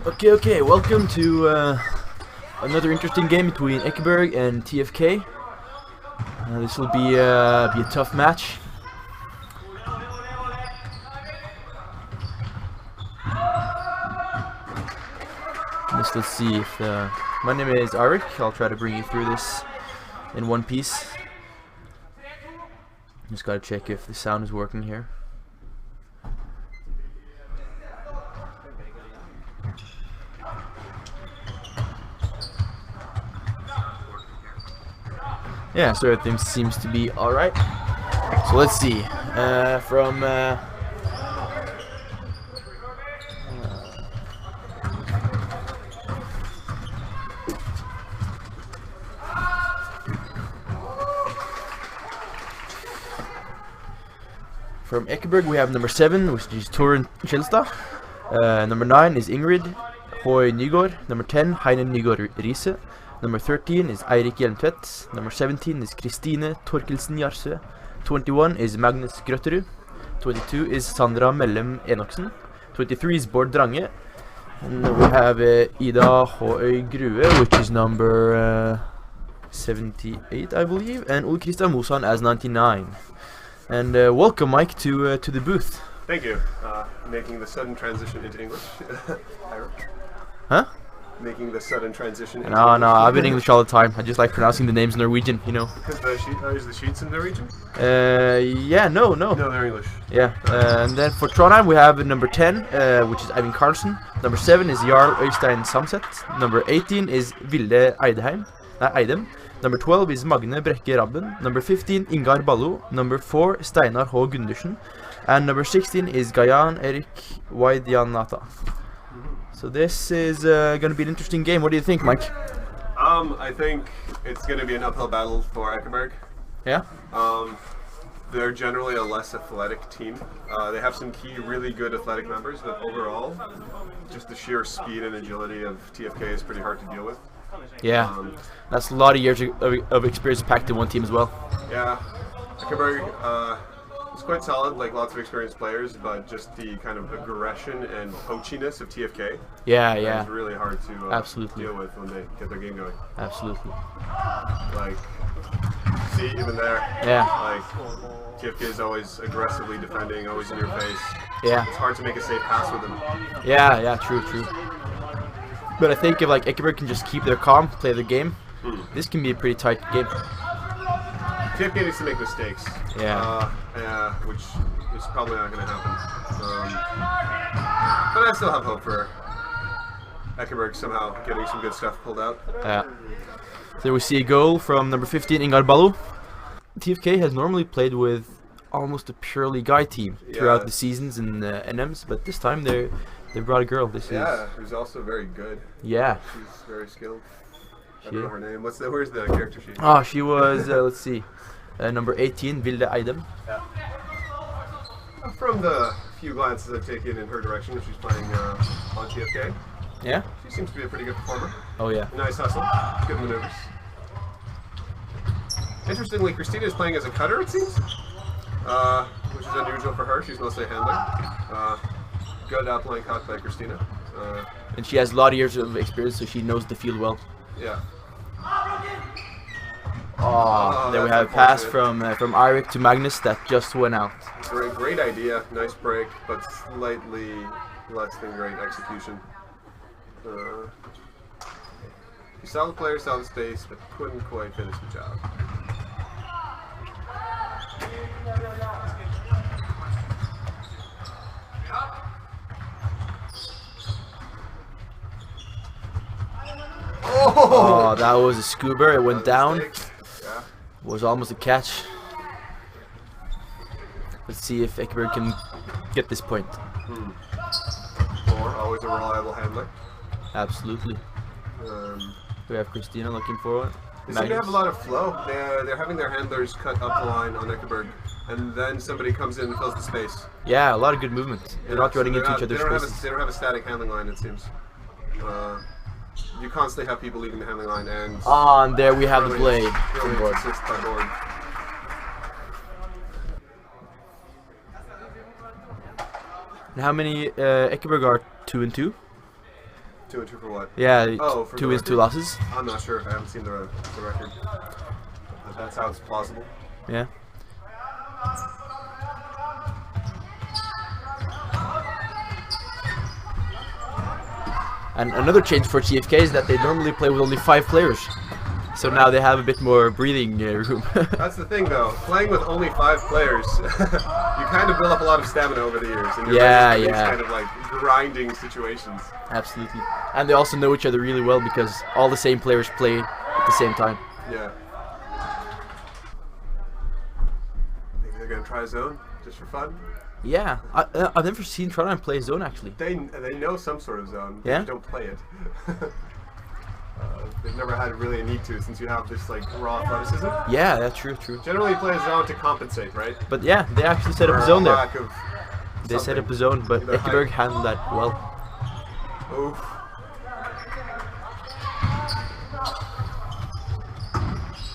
Okay, welcome to another interesting game between Ekeberg and TFK. This will be a tough match. Let's see if my name is Arik. I'll try to bring you through this in one piece. Just gotta check if the sound is working here. Yeah, so everything seems to be alright. So let's see. From Ekeberg we have number 7, which is Torun Kjelstad. Number 9 is Ingrid Hoy Nygaard. Number 10, Heine Nygaard Riise. Number 13 is Eirik Hjelmtvedt. Number 17 is Kristine Torkelsen Jarsø. 21 is Magnus Grøtterud. 22 is Sandra Mellem Enoksen. 23 is Bård Drange. And we have Ida Håøy Grue, which is number 78, I believe, and Ole Christian Mosan as 99. And welcome, Mike, to the booth. Thank you. Making the sudden transition into English. Huh? Making the sudden transition into No, English. I've been English all the time. I just like pronouncing the names Norwegian, you know. Because is the sheets in Norwegian? Yeah, no. No, they're English. Yeah, and then for Trondheim we have number 10, which is Eivind Karlsen. Number 7 is Jarl Øystein Samset. Number 18 is Vilde Eidem. Number 12 is Magne Brekke Rabben. Number 15, Ingar Ballo. Number 4, Steinar H. Gundersen. And number 16 is Gayan Erik Waidyanatha. So this is going to be an interesting game. What do you think, Mike? I think it's going to be an uphill battle for Ekeberg. Yeah? They're generally a less athletic team. They have some key really good athletic members, but overall, just the sheer speed and agility of TFK is pretty hard to deal with. Yeah, that's a lot of years of experience packed in one team as well. Yeah, Ekeberg is quite solid, like lots of experienced players, but just the kind of aggression and poachiness of TFK Yeah. is really hard to Absolutely deal with when they get their game going. Absolutely. Like, see, even there, Yeah. like, TFK is always aggressively defending, always in your face. Yeah. It's hard to make a safe pass with them. Yeah, true. But I think if like Ekeberg can just keep their calm, play the game, this can be a pretty tight game. TFK needs to make mistakes. Yeah. Which is probably not going to happen. But I still have hope for Ekeberg somehow getting some good stuff pulled out. Yeah. So we see a goal from number 15, Ingar Ballo. TFK has normally played with almost a purely guy team throughout the seasons in NMs, but this time they brought a girl. Who's also very good. Yeah. She's very skilled. I don't know her name. Where's the character sheet? Oh, she was, let's see, number 18, Vilde Eidem. Yeah. From the few glances I've taken in her direction, she's playing on TFK. Yeah? She seems to be a pretty good performer. Oh, yeah. Nice hustle. Good maneuvers. Interestingly, Christina is playing as a cutter, it seems. Which is unusual for her. She's mostly a handler. Good outline caught by Christina. And she has a lot of years of experience, so she knows the field well. Yeah. Oh, there we have a pass from Eirik to Magnus that just went out. Great idea, nice break, but slightly less than great execution. Solid player, solid space, but couldn't quite finish the job. Oh, that was a scuba. It went down. Yeah. Was almost a catch. Let's see if Ekeberg can get this point. Always a reliable handler. Absolutely. We have Christina looking forward. They seem to have a lot of flow. They're having their handlers cut up the line on Ekeberg, and then somebody comes in and fills the space. Yeah, a lot of good movement. They're not running into each other's spaces. They don't have a static handling line, it seems. You constantly have people leaving the handling line, and and there we have the blade from Bård. Assist by Bård. And how many Ekeberg are 2 and 2? 2 and 2 for what? Yeah, Oh, for 2 the wins, 2 record? losses. I'm not sure. I haven't seen the record. But that sounds plausible. Yeah. And another change for TFK is that they normally play with only 5 players. So now they have a bit more breathing room. That's the thing, though. Playing with only 5 players, you kind of build up a lot of stamina over the years. And you're ready for these kind of like grinding situations. Absolutely. And they also know each other really well because all the same players play at the same time. Yeah. Think they're going to try zone just for fun? Yeah. I've never seen Trondheim play zone, actually. They know some sort of zone. They Yeah? just don't play it. They've never had really a need to, since you have this like raw athleticism. Yeah, that's true. Generally, you play a zone to compensate, right? But yeah, they actually set up a zone there. They set up a zone, but Either Ekeberg handled that well. Oof.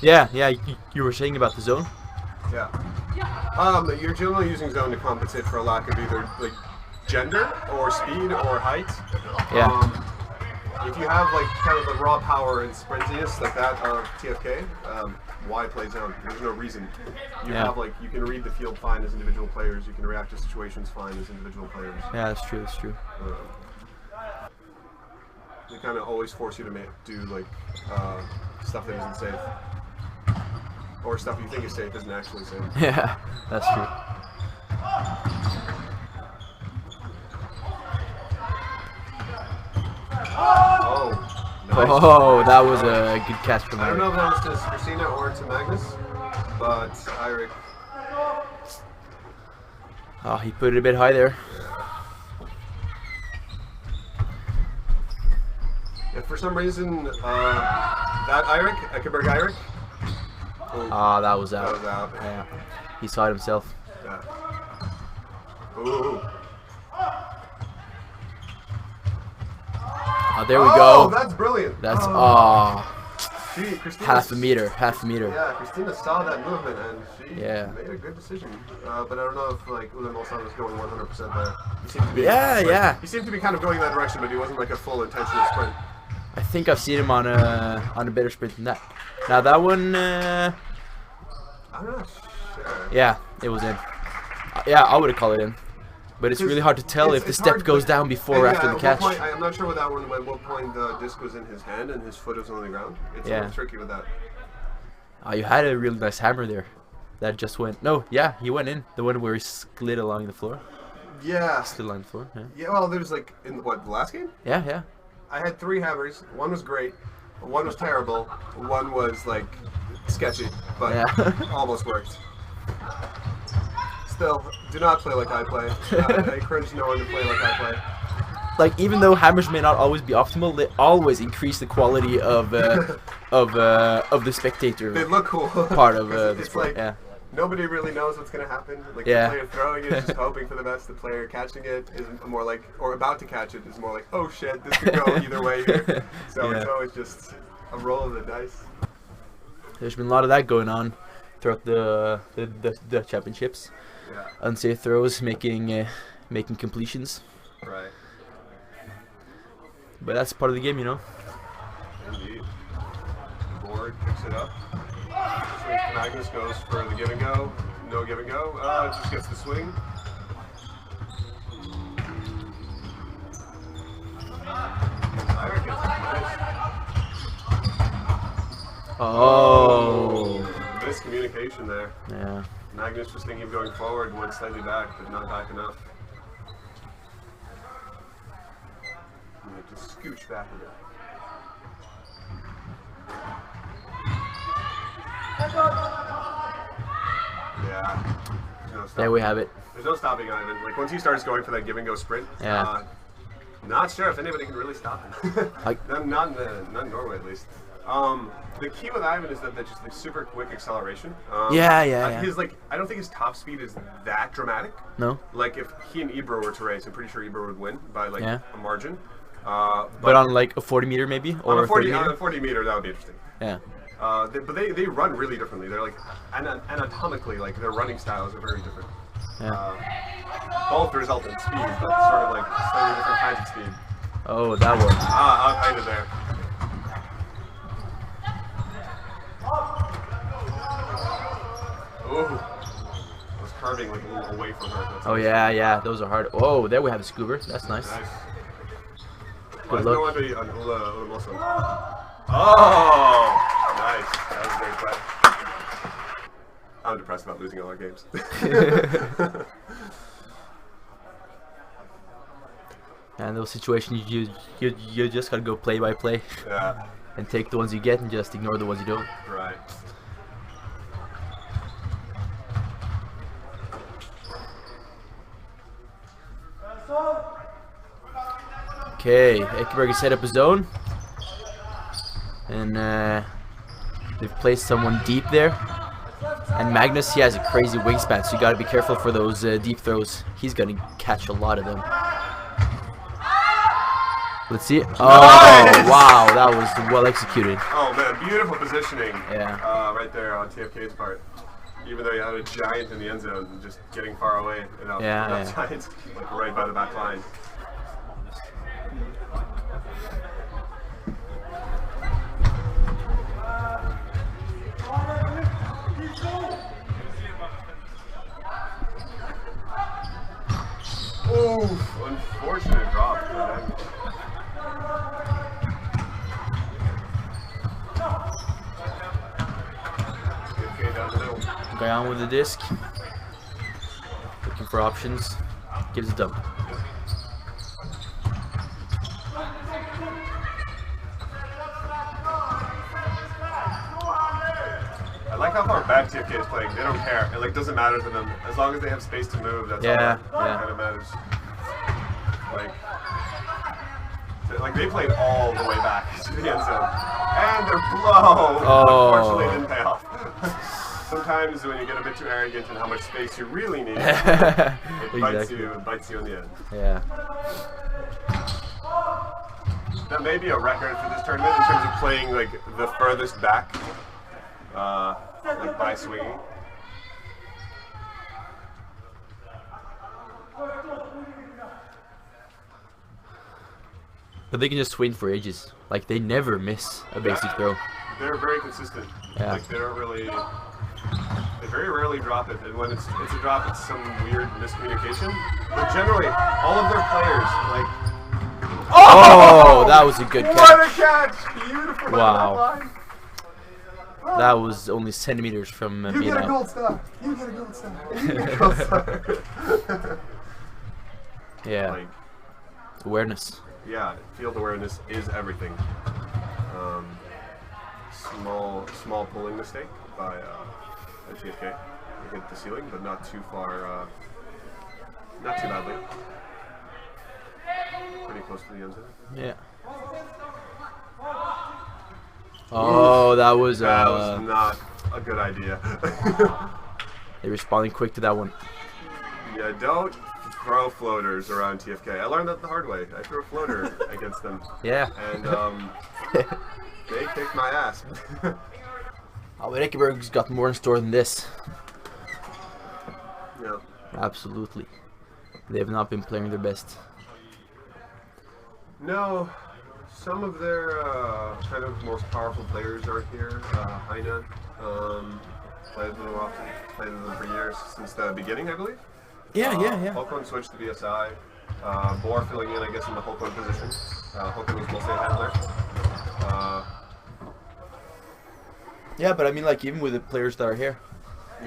Yeah, you were saying about the zone? Yeah. You're generally using zone to compensate for a lack of either like gender or speed or height. Yeah. If you have like kind of the raw power and sprintiness like that of TFK, why play zone? There's no reason. You have like, you can read the field fine as individual players. You can react to situations fine as individual players. Yeah, that's true. They kind of always force you to do like stuff that isn't safe, or stuff you think is safe isn't actually safe. Yeah, that's true. Oh, nice. Oh, that was a good catch from I don't Eirik. know if that was to Christina or to Magnus, but Eirik. Oh, he put it a bit high there. If for some reason that Eirik, Ekeberg Eirik. Ah, that was out. That was out. Yeah, he saw it himself. Yeah. Ooh. Oh, there we go. Oh, that's brilliant. That's Gee, Christina. half a meter. Yeah, Christina saw that movement and she made a good decision. But I don't know if like Ulan Olsson was going 100% there. He seemed to be. Yeah. He seemed to be kind of going that direction, but he wasn't like a full intentional sprint. I think I've seen him on a better sprint than that. Now that one, I'm not sure. yeah, it was in. Yeah, I would have called it in. But it's really hard to tell if the step goes down before or after the catch. Point, I'm not sure with that one. At what point the disc was in his hand and his foot was on the ground. It's a little tricky with that. Oh, you had a really nice hammer there. That just went. No, yeah, he went in. The one where he slid along the floor. Yeah. Slid along the floor. Yeah. Yeah. Well, there was like in the last game. Yeah. I had 3 hammers. One was great. One was terrible. One was like sketchy, but almost worked. Still, do not play like I play. I encourage no one to play like I play. Like, even though hammers may not always be optimal, they always increase the quality of the spectator. They look cool. Part of the sport. Like, nobody really knows what's going to happen. Like the player throwing it is just hoping for the best. The player catching it is more like, or about to catch it is more like, oh shit, this could go either way here. So it's always just a roll of the dice. There's been a lot of that going on throughout the championships. Yeah. Unsafe throws, making completions. Right. But that's part of the game, you know. Indeed. The board picks it up. Magnus goes for the give and go. No give and go. Just gets the swing. Eirik gets it. Oh. Miscommunication there. Yeah. Magnus was thinking of going forward and went slightly back, but not back enough. And they just scooch back a bit. Yeah. There we have it. There's no stopping Ivan. Like once he starts going for that give and go sprint, not sure if anybody can really stop him. not in Norway at least. The key with Ivan is that just like super quick acceleration. His I don't think his top speed is that dramatic. No. Like if he and Ebro were to race, I'm pretty sure Ebro would win by like a margin. But on like a 40 meter maybe, or on a 40 meter, that would be interesting. Yeah. But they run really differently. They're like anatomically, like their running styles are very different. Yeah. Both result in speed, but sort of like slightly different kinds of speed. Oh, that one. Ah, out there. Ooh. I was carving like a little away from her. Oh yeah, yeah, those are hard. Oh, there we have a scuba. That's nice. Good luck. Oh, nice. That was a great play. I'm depressed about losing all our games. And those situations, you just gotta go play by play. Yeah. And take the ones you get and just ignore the ones you don't. Right. Okay, Ekeberg has set up his own. And they've placed someone deep there. And Magnus, he has a crazy wingspan, so you gotta be careful for those deep throws. He's gonna catch a lot of them. Let's see it. Oh, nice! Wow, that was well executed. Oh man, beautiful positioning. Yeah. Right there on TFK's part. Even though you had a giant in the end zone, just getting far away enough, giant, like right by the back line. Oof, unfortunate drop. Guy on with the disc. Looking for options. Gives a dump. I like how far back TFK is playing. They don't care. It like doesn't matter to them. As long as they have space to move, that's all that kind of matters. Like they played all the way back to the end zone. And their blow unfortunately didn't pay off. Sometimes when you get a bit too arrogant in how much space you really need, it bites you in the end. Yeah. That may be a record for this tournament in terms of playing like the furthest back, like by swinging. But they can just swing for ages. Like they never miss a basic throw. They're very consistent. Yeah. Like they don't really. They very rarely drop it, and when it's a drop, it's some weird miscommunication. But generally, all of their players like. Oh, that was a good catch. What a catch! Beautiful. Wow. That was only centimeters from being out. You get a gold star. You get a gold star. You get a gold star. Yeah. Like, awareness. Yeah, field awareness is everything. Small pulling mistake by TFK. He hit the ceiling, but not too far. Not too badly. Pretty close to the end zone. Yeah. Oh, that was not a good idea. They responding quick to that one. Yeah, don't throw floaters around TFK. I learned that the hard way. I threw a floater against them. Yeah. And they kicked my ass. Oh, but Ekeberg's got more in store than this. Yeah. Absolutely. They have not been playing their best. No. Some of their kind of most powerful players are here. Heine played with them often. Played with them for years, since the beginning, I believe. Yeah. Håkon switched to BSI. Bohr filling in, I guess, in the Håkon position. Håkon was mostly a handler. Yeah, but I mean, like, even with the players that are here,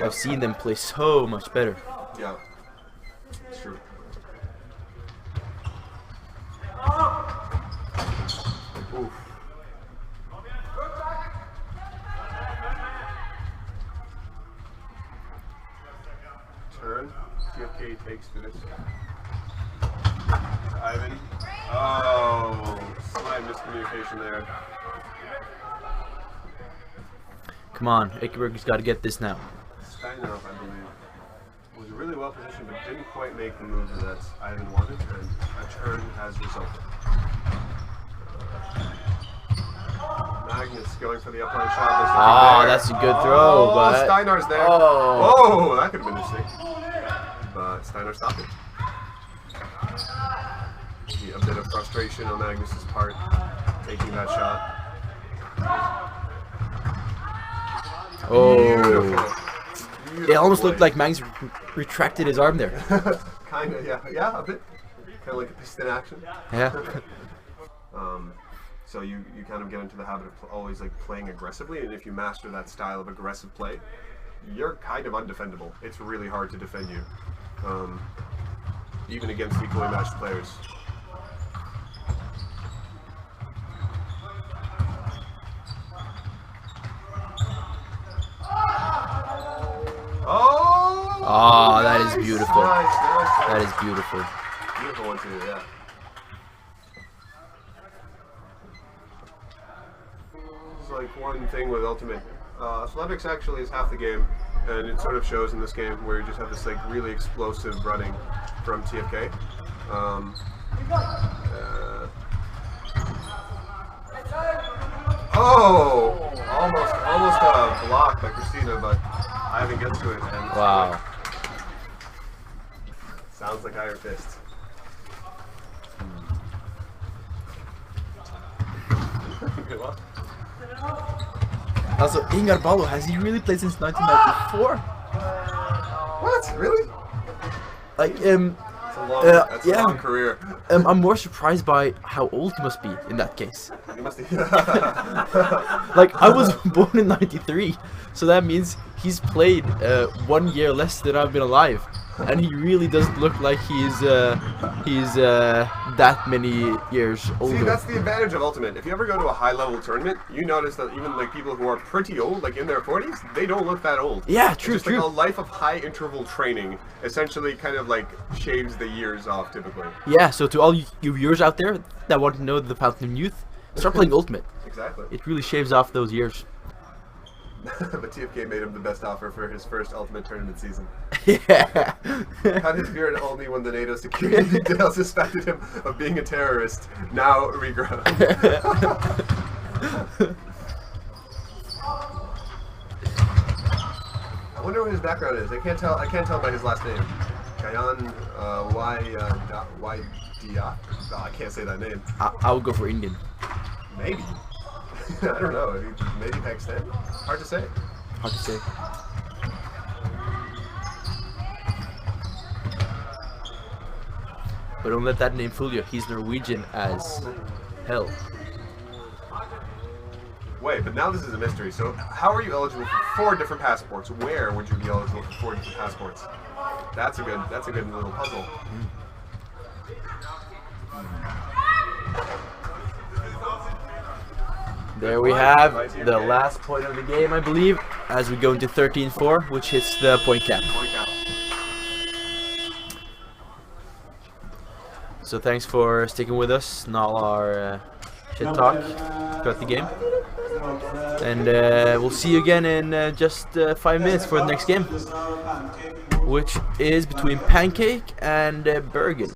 I've seen them play so much better. Yeah, it's true. Oof. Turn. TFK takes to this. Ivan. Oh, slight miscommunication there. Come on, Ekeberg's got to get this now. Steinhoff, I believe, was really well positioned, but didn't quite make the move that Ivan wanted, and a turn has resulted. Magnus going for the upline shot. That's a good throw, but Steinar's there. Oh, That could have been interesting. But Steinar stopped it. maybe a bit of frustration on Magnus's part, taking that shot. Oh. Beautiful It almost play. looked like Magnus retracted his arm there. Kind of, yeah, a bit. Kind of like a piston action. Yeah. So you kind of get into the habit of always like playing aggressively, and if you master that style of aggressive play, you're kind of undefendable. It's really hard to defend you, even against equally matched players. Oh, that is beautiful. Nice. That is beautiful. Beautiful one too, yeah. It's like one thing with Ultimate. Athletics actually is half the game, and it sort of shows in this game where you just have this like really explosive running from TFK. Almost a block by Christina, but Ivan gets to it. And Wow. Sounds like Iron Fist. Good luck. Also, Ingar Ballo, has he really played since 1994? What? Really? Like, That's a long career. I'm more surprised by how old he must be in that case. He must be. Like, I was born in 93, so that means he's played 1 year less than I've been alive. And he really doesn't look like he's that many years older. See, that's the advantage of Ultimate. If you ever go to a high-level tournament, you notice that even like people who are pretty old, like in their 40s, they don't look that old. Yeah, true, It's just true. like a life of high-interval training essentially kind of like shaves the years off typically. Yeah, so to all you viewers out there that want to know the Fountain of Youth, start playing Ultimate. Exactly. It really shaves off those years. But TFK made him the best offer for his first Ultimate tournament season. Yeah. Cut his beard only when the NATO security detail suspected him of being a terrorist. Now regrown. I wonder what his background is. I can't tell by his last name. Kayan Y Dia. Oh, I can't say that name. I would go for Indian. Maybe. I don't know. Maybe Pakistan. Hard to say. Hard to say. But don't let that name fool you. He's Norwegian as hell. Wait, but now this is a mystery. So, how are you eligible for 4 different passports? Where would you be eligible for 4 different passports? That's a good little puzzle. There we have the last point of the game, I believe, as we go into 13-4, which hits the point cap. So thanks for sticking with us and all our shit talk throughout the game. And we'll see you again in just 5 minutes for the next game, which is between Pancake and Bergen.